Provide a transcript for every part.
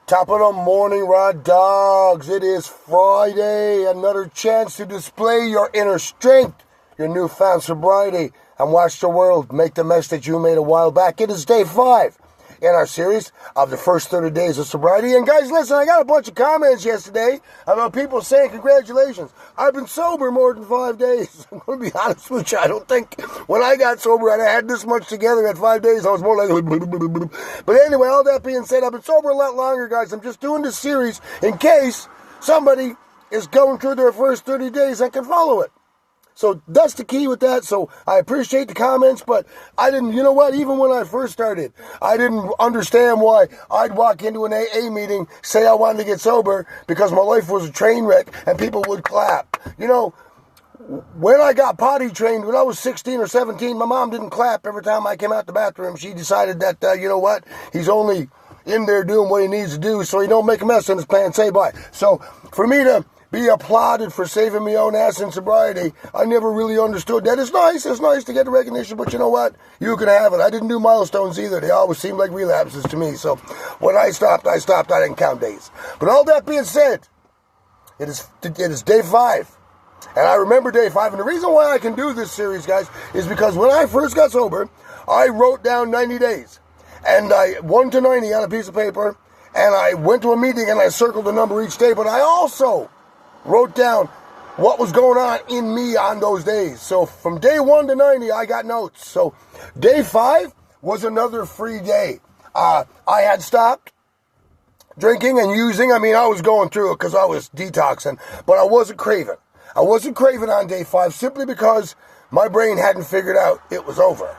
Top of the morning, Rod Dogs. It is Friday. Another chance to display your inner strength, your newfound sobriety, and watch the world make the mess that you made a while back. It is day 5 in our series of the first 30 days of sobriety. And guys, listen, I got a bunch of comments yesterday about people saying, congratulations, I've been sober more than 5 days. I'm going to be honest with you, I don't think when I got sober and I had this much together at 5 days, I was more like... But anyway, all that being said, I've been sober a lot longer, guys. I'm just doing this series in case somebody is going through their first 30 days and can follow it. So that's the key with that. So I appreciate the comments, but I didn't, you know what, even when I first started, I didn't understand why I'd walk into an AA meeting, say I wanted to get sober because my life was a train wreck and people would clap. You know, when I got potty trained, when I was 16 or 17, my mom didn't clap every time I came out the bathroom. She decided that, you know what, he's only in there doing what he needs to do so he don't make a mess in his pants. Say bye. So for me to be applauded for saving my own ass in sobriety, I never really understood that. It's nice to get the recognition, but you know what? You can have it. I didn't do milestones either. They always seemed like relapses to me. So when I stopped. I didn't count days. But all that being said, it is day 5. And I remember day 5. And the reason why I can do this series, guys, is because when I first got sober, I wrote down 90 days. And I 1 to 90 on a piece of paper. And I went to a meeting and I circled a number each day. But I also wrote down what was going on in me on those days. So from day 1 to 90, I got notes. So day 5 was another free day. I had stopped drinking and using. I mean, I was going through it because I was detoxing, but I wasn't craving. I wasn't craving on day 5 simply because my brain hadn't figured out it was over.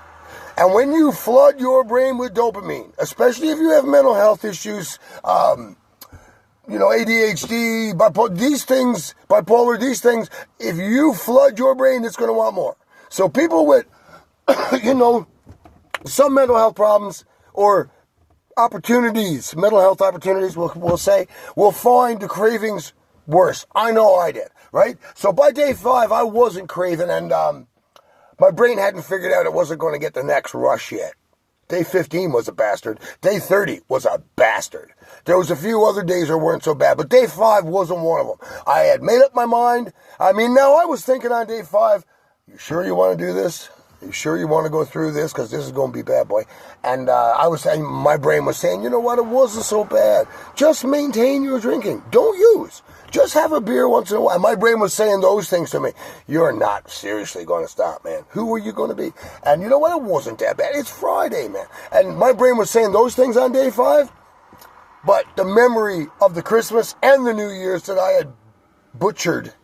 And when you flood your brain with dopamine, especially if you have mental health issues, ADHD, bipolar, these things, if you flood your brain, it's going to want more. So people with, some mental health problems or mental health opportunities, we'll say, will find the cravings worse. I know I did, right? So by day 5, I wasn't craving, and my brain hadn't figured out it wasn't going to get the next rush yet. Day 15 was a bastard. Day 30 was a bastard. There was a few other days that weren't so bad, but day 5 wasn't one of them. I had made up my mind. I mean, now I was thinking on day 5, you sure you want to do this? You sure you want to go through this? Because this is going to be bad, boy. And I was saying, my brain was saying, you know what? It wasn't so bad. Just maintain your drinking. Don't use. Just have a beer once in a while. My brain was saying those things to me. You're not seriously going to stop, man. Who are you going to be? And you know what? It wasn't that bad. It's Friday, man. And my brain was saying those things on day 5. But the memory of the Christmas and the New Year's that I had butchered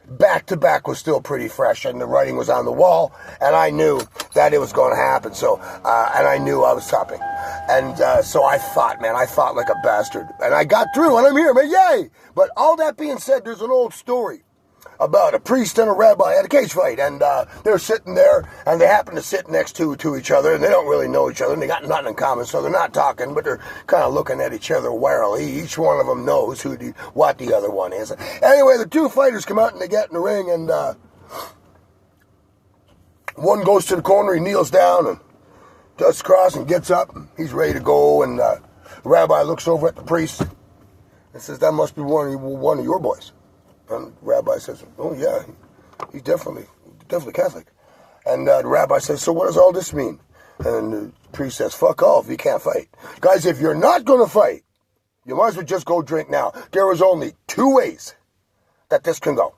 back to back was still pretty fresh. And the writing was on the wall. And I knew that it was going to happen. So, and I knew I was stopping. And so I fought like a bastard. And I got through, and I'm here, man, yay! But all that being said, there's an old story about a priest and a rabbi at a cage fight. And they're sitting there, and they happen to sit next to each other, and they don't really know each other, and they got nothing in common, so they're not talking, but they're kind of looking at each other warily. Each one of them knows what the other one is. Anyway, the two fighters come out, and they get in the ring, and one goes to the corner, he kneels down, and does the cross and gets up, and he's ready to go, and the rabbi looks over at the priest and says, that must be one of your boys. And the rabbi says, oh yeah, he's definitely Catholic. And the rabbi says, so what does all this mean? And the priest says, fuck off, you can't fight. Guys, if you're not going to fight, you might as well just go drink now. There is only 2 ways that this can go.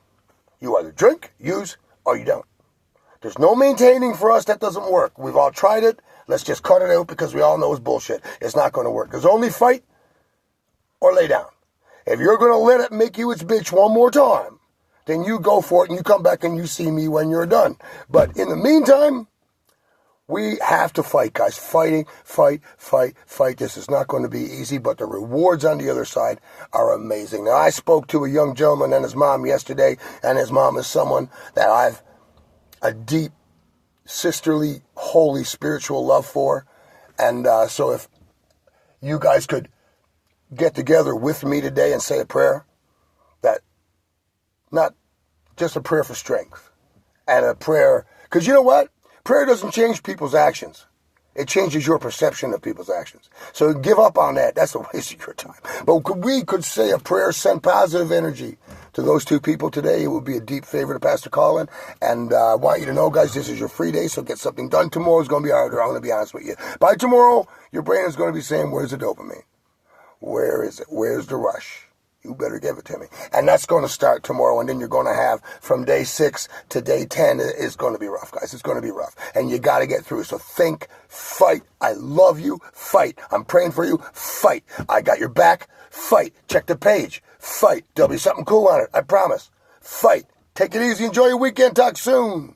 You either drink, use, or you don't. There's no maintaining for us. That doesn't work. We've all tried it. Let's just cut it out because we all know it's bullshit. It's not going to work. There's only fight or lay down. If you're going to let it make you its bitch one more time, then you go for it and you come back and you see me when you're done. But in the meantime, we have to fight, guys. Fight. This is not going to be easy, but the rewards on the other side are amazing. Now, I spoke to a young gentleman and his mom yesterday, and his mom is someone that I've a deep, sisterly, holy, spiritual love for. And so if you guys could get together with me today and say a prayer, that not just a prayer for strength and a prayer, because you know what? Prayer doesn't change people's actions. It changes your perception of people's actions. So give up on that. That's a waste of your time. But we could say a prayer, send positive energy to those two people today. It would be a deep favor to Pastor Colin. And I want you to know, guys, this is your free day, so get something done. Tomorrow is going to be harder. I'm going to be honest with you. By tomorrow, your brain is going to be saying, where's the dopamine? Where is it? Where's the rush? You better give it to me. And that's going to start tomorrow. And then you're going to have from day 6 to day 10. It's going to be rough, guys. It's going to be rough. And you got to get through. So think, fight. I love you. Fight. I'm praying for you. Fight. I got your back. Fight. Check the page. Fight. There'll be something cool on it. I promise. Fight. Take it easy. Enjoy your weekend. Talk soon.